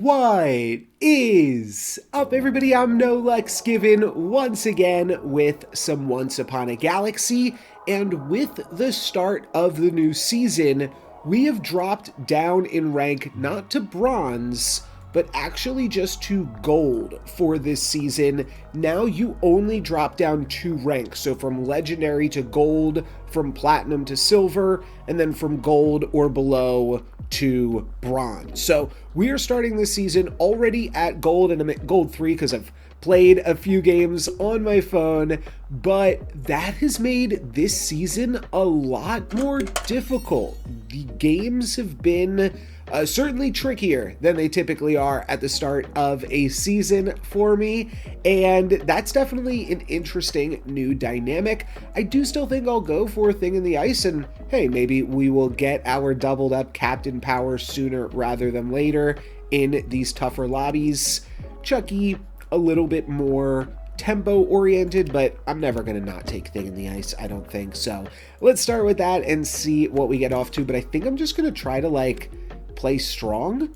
What is up, everybody? I'm NoLucksGiven once again with some Once Upon a Galaxy, and with the start of the new season, we have dropped down in rank not to bronze, but actually just to gold for this season. Now you only drop down 2 ranks, so from legendary to gold, from platinum to silver, and then from gold or below to bronze. So we are starting this season already at gold, and I'm at gold 3 because I've played a few games on my phone, but that has made this season a lot more difficult. The games have been certainly trickier than they typically are at the start of a season for me, and that's definitely an interesting new dynamic. I do still think I'll go for a thing in the ice, and hey, maybe we will get our doubled up captain power sooner rather than later in these tougher lobbies. Chucky, a little bit more tempo oriented, but I'm never gonna not take thing in the ice, I don't think. So let's start with that and see what we get off to, but I think I'm just gonna try to play strong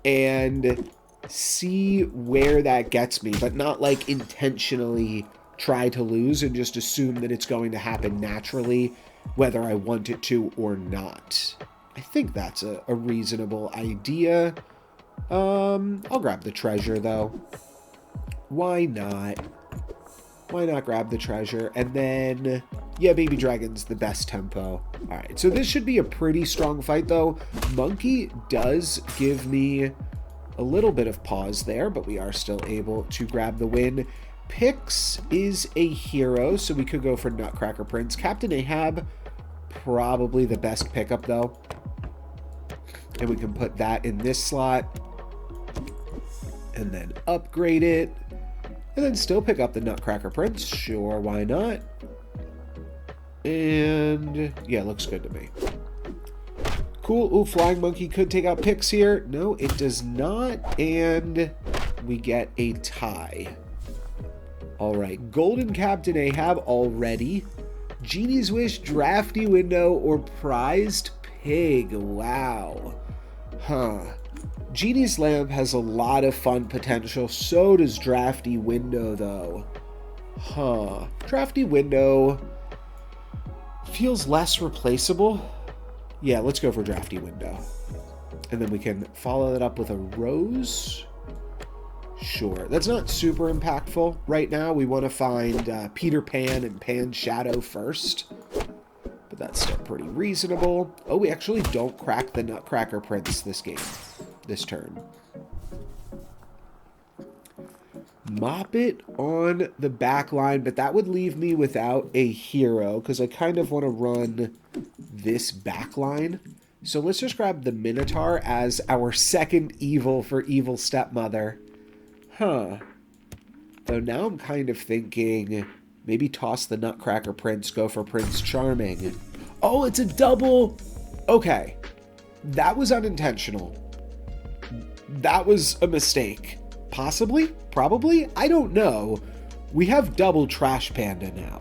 and see where that gets me, but not intentionally try to lose and just assume that it's going to happen naturally whether I want it to or not. I think that's a reasonable idea. I'll grab the treasure though. Why not? Why not grab the treasure? And then, yeah, Baby Dragon's the best tempo. All right, so this should be a pretty strong fight, though. Monkey does give me a little bit of pause there, but we are still able to grab the win. Pix is a hero, so we could go for Nutcracker Prince. Captain Ahab, probably the best pickup, though. And we can put that in this slot. And then upgrade it. And then still pick up the Nutcracker Prince. Sure, why not? And yeah, looks good to me. Cool. Ooh, Flying Monkey could take out Pix here. No, it does not. And we get a tie. All right, Golden Captain Ahab already. Genie's Wish, Drafty Window, or Prized Pig. Wow. Huh. Genie's Lamp has a lot of fun potential. So does Drafty Window, though. Huh. Drafty Window feels less replaceable. Yeah, let's go for Drafty Window. And then we can follow that up with a Rose. Sure. That's not super impactful right now. We want to find Peter Pan and Pan Shadow first. But that's still pretty reasonable. Oh, we actually don't crack the Nutcracker Prince this game. This turn. Mop it on the back line, but that would leave me without a hero because I kind of want to run this back line. So let's just grab the Minotaur as our second evil for Evil Stepmother. Huh. Though now I'm kind of thinking maybe toss the Nutcracker Prince, go for Prince Charming. Oh, it's a double. Okay. That was unintentional. That was a mistake. Possibly? Probably? I don't know. We have double Trash Panda now.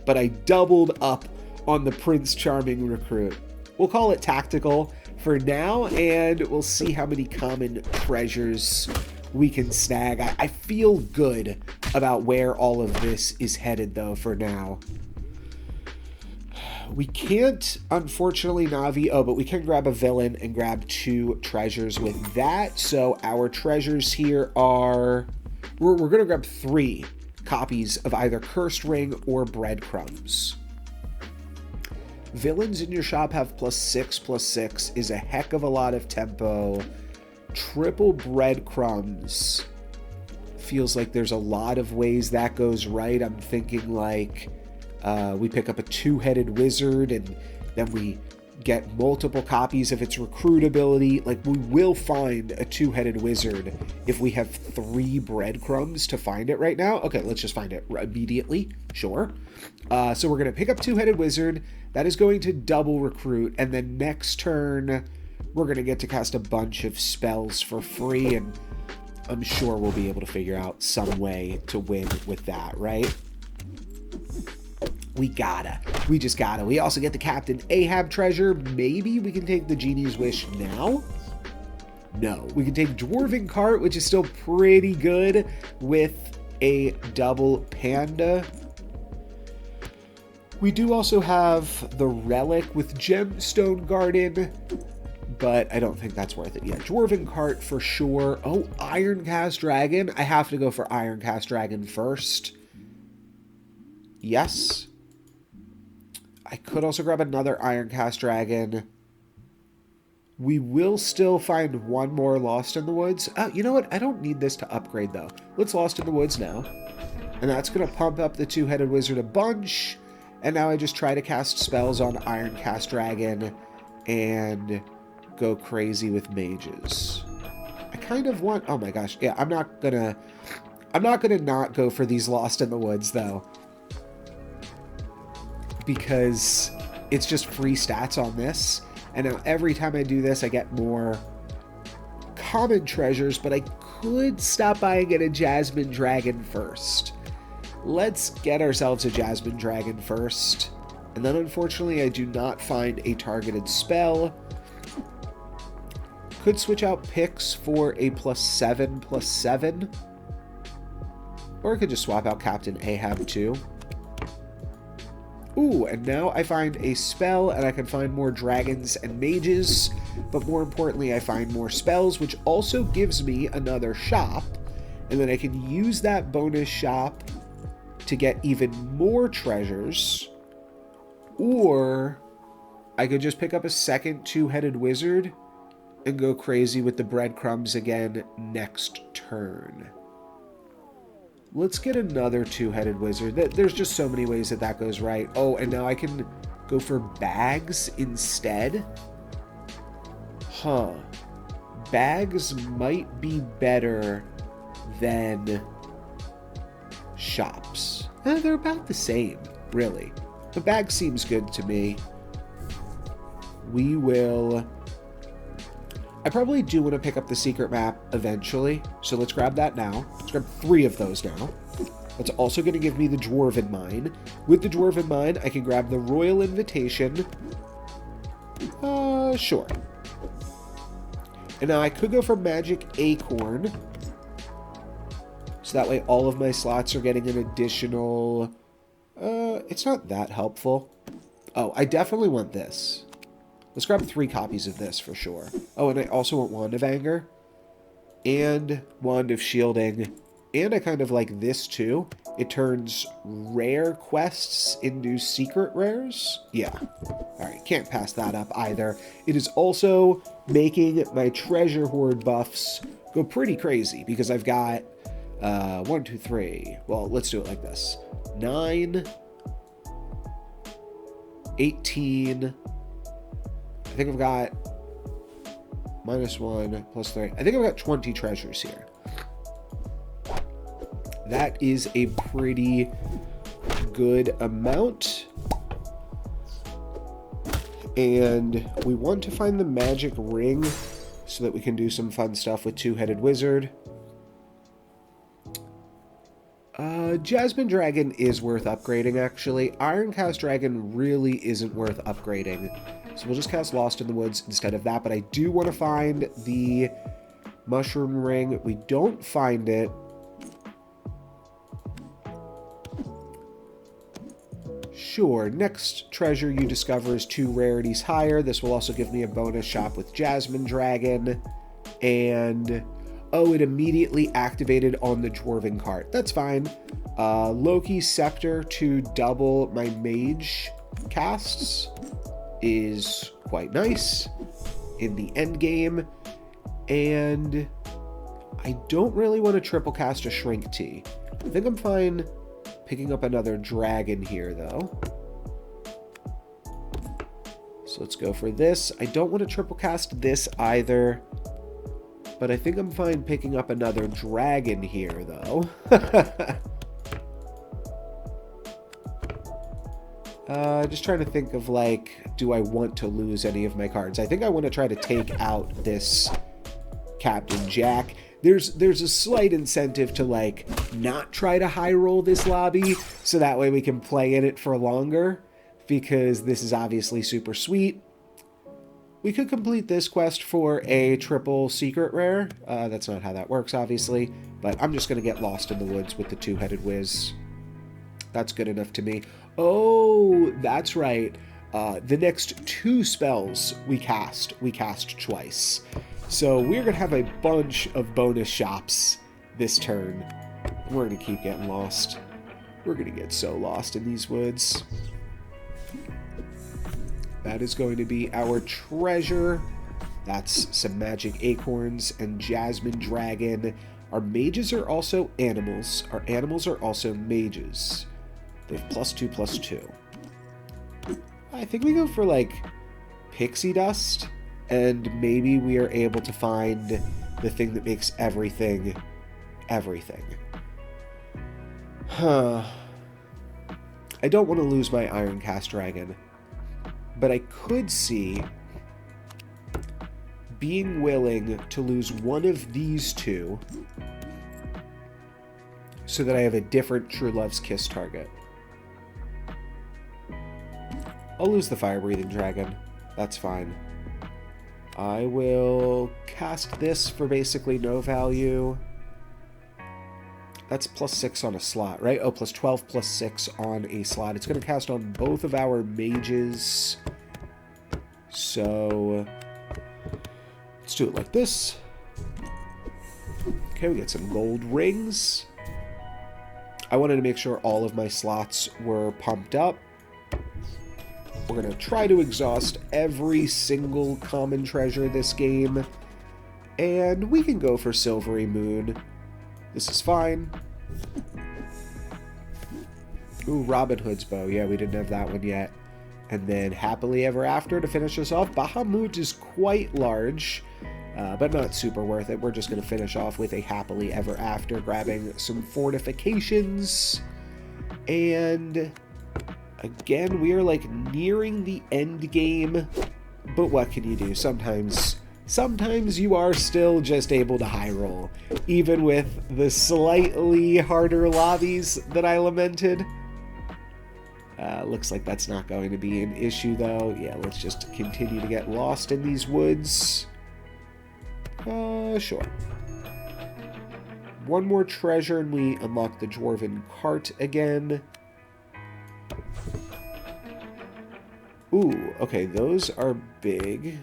But I doubled up on the Prince Charming recruit. We'll call it tactical for now, and we'll see how many common treasures we can snag. I feel good about where all of this is headed, though, for now. We can't, unfortunately, Navi. Oh, but we can grab a villain and grab 2 treasures with that. So our treasures here are... We're going to grab 3 copies of either Cursed Ring or Breadcrumbs. Villains in your shop have +6/+6 is a heck of a lot of tempo. Triple Breadcrumbs feels like there's a lot of ways that goes right. I'm thinking we pick up a 2-headed wizard and then we get multiple copies of its recruit ability. We will find a 2-headed wizard if we have 3 breadcrumbs to find it right now. Okay, let's just find it immediately. Sure. So we're going to pick up 2-headed wizard. That is going to double recruit. And then next turn, we're going to get to cast a bunch of spells for free. And I'm sure we'll be able to figure out some way to win with that, right? We just gotta. We also get the Captain Ahab treasure. Maybe we can take the Genie's Wish now. No. We can take Dwarven Cart, which is still pretty good with a double panda. We do also have the Relic with Gemstone Garden, but I don't think that's worth it. Yeah, Dwarven Cart for sure. Oh, Ironcast Dragon. I have to go for Ironcast Dragon first. Yes. I could also grab another Ironcast Dragon. We will still find one more Lost in the Woods. You know what? I don't need this to upgrade, though. Let's Lost in the Woods now. And that's going to pump up the two-headed wizard a bunch. And now I just try to cast spells on Ironcast Dragon and go crazy with mages. I kind of want... Oh my gosh. Yeah, I'm not gonna not go for these Lost in the Woods, though. Because it's just free stats on this. And now every time I do this, I get more common treasures, but I could stop by and get a Jasmine Dragon first. Let's get ourselves a Jasmine Dragon first. And then unfortunately, I do not find a targeted spell. Could switch out Pix for a +7/+7. Or I could just swap out Captain Ahab too. Ooh, and now I find a spell, and I can find more dragons and mages, but more importantly, I find more spells, which also gives me another shop, and then I can use that bonus shop to get even more treasures, or I could just pick up a second two-headed wizard and go crazy with the breadcrumbs again next turn. Let's get another two-headed wizard. There's just so many ways that goes right. Oh, and now I can go for bags instead? Huh. Bags might be better than shops. They're about the same, really. The bag seems good to me. We will... I probably do want to pick up the secret map eventually, so let's grab that now. Let's grab 3 of those now. That's also going to give me the Dwarven Mine. With the Dwarven Mine, I can grab the Royal Invitation. Sure. And now I could go for Magic Acorn. So that way all of my slots are getting an additional... it's not that helpful. Oh, I definitely want this. Let's grab 3 copies of this for sure. Oh, and I also want Wand of Anger. And Wand of Shielding. And I kind of like this too. It turns rare quests into secret rares. Yeah. Alright, can't pass that up either. It is also making my treasure hoard buffs go pretty crazy. Because I've got 1, 2, 3. Well, let's do it like this. 9. 18... I think I've got -1 +3. I think I've got 20 treasures here. That is a pretty good amount. And we want to find the magic ring so that we can do some fun stuff with two-headed wizard. Jasmine Dragon is worth upgrading, actually. Ironcast Dragon really isn't worth upgrading. So we'll just cast Lost in the Woods instead of that. But I do want to find the Mushroom Ring. We don't find it. Sure, next treasure you discover is 2 rarities higher. This will also give me a bonus shop with Jasmine Dragon. And... oh, it immediately activated on the Dwarven Cart. That's fine. Loki's Scepter to double my mage casts is quite nice in the end game. And I don't really want to triple cast a Shrink Tea. I think I'm fine picking up another dragon here, though. So let's go for this. I don't want to triple cast this either. But I think I'm fine picking up another dragon here, though. Just trying to think of, like, do I want to lose any of my cards? I think I want to try to take out this Captain Jack. There's a slight incentive to, like, not try to high roll this lobby, so that way we can play in it for longer, because this is obviously super sweet. we could complete this quest for a triple secret rare. That's not how that works, obviously, but I'm just going to get lost in the woods with the two-headed whiz. That's good enough to me. Oh, that's right. The next 2 spells we cast twice. So we're going to have a bunch of bonus shops this turn. We're going to keep getting lost. We're going to get so lost in these woods. That is going to be our treasure. That's some magic acorns and jasmine dragon. Our mages are also animals. Our animals are also mages. They have +2/+2. I think we go for like pixie dust, and maybe we are able to find the thing that makes everything everything. Huh. I don't want to lose my Iron Cast Dragon, but I could see being willing to lose one of these 2 so that I have a different True Love's Kiss target. I'll lose the Fire-Breathing Dragon. That's fine. I will cast this for basically no value. That's +6 on a slot, right? Oh, +12, +6 on a slot. It's going to cast on both of our mages. So let's do it like this. Okay, we get some gold rings. I wanted to make sure all of my slots were pumped up. We're going to try to exhaust every single common treasure this game. And we can go for Silvery Moon. This is fine. Ooh, Robin Hood's bow. Yeah, we didn't have that one yet. And then Happily Ever After to finish us off. Bahamut is quite large, but not super worth it. We're just going to finish off with a Happily Ever After, grabbing some fortifications. And again, we are like nearing the end game, but what can you do? Sometimes you are still just able to high roll, even with the slightly harder lobbies that I lamented. Looks like that's not going to be an issue, though. Yeah, let's just continue to get lost in these woods. Sure. One more treasure and we unlock the Dwarven Cart again. Ooh, okay, those are big.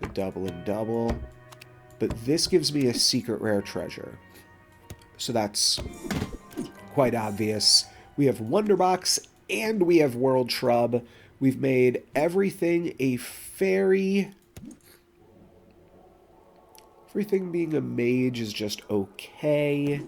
The double and double. But this gives me a secret rare treasure. So that's quite obvious. We have Wonderbox and we have World Shrub. We've made everything a fairy. Everything being a mage is just okay.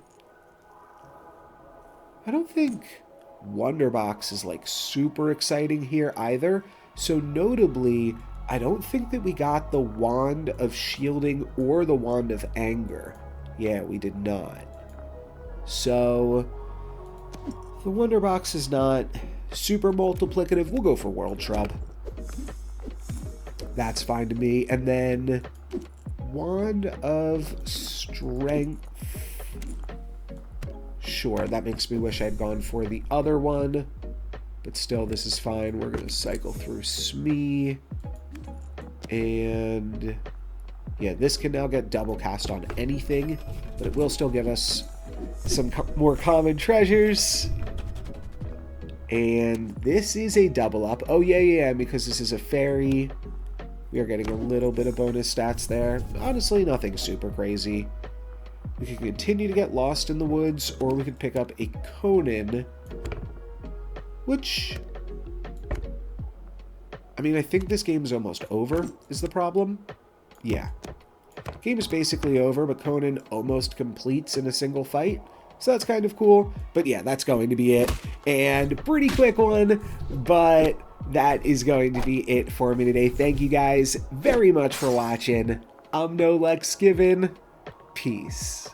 I don't think Wonderbox is like super exciting here either. So notably, I don't think that we got the Wand of Shielding or the Wand of Anger. Yeah, we did not. So the Wonderbox is not super multiplicative. We'll go for World Shrub. That's fine to me. And then Wand of Strength. Sure, that makes me wish I'd gone for the other one. But still, this is fine. We're going to cycle through Smee. And yeah, this can now get double cast on anything. But it will still give us some more common treasures. And this is a double up. Oh, yeah, because this is a fairy. We are getting a little bit of bonus stats there. Honestly, nothing super crazy. We could continue to get lost in the woods, or we could pick up a Conan. Which, I mean, I think this game is almost over, is the problem. Yeah. Game is basically over, but Conan almost completes in a single fight. So that's kind of cool. But yeah, that's going to be it. And pretty quick one, but that is going to be it for me today. Thank you guys very much for watching. I'm NoLucksGiven. Peace.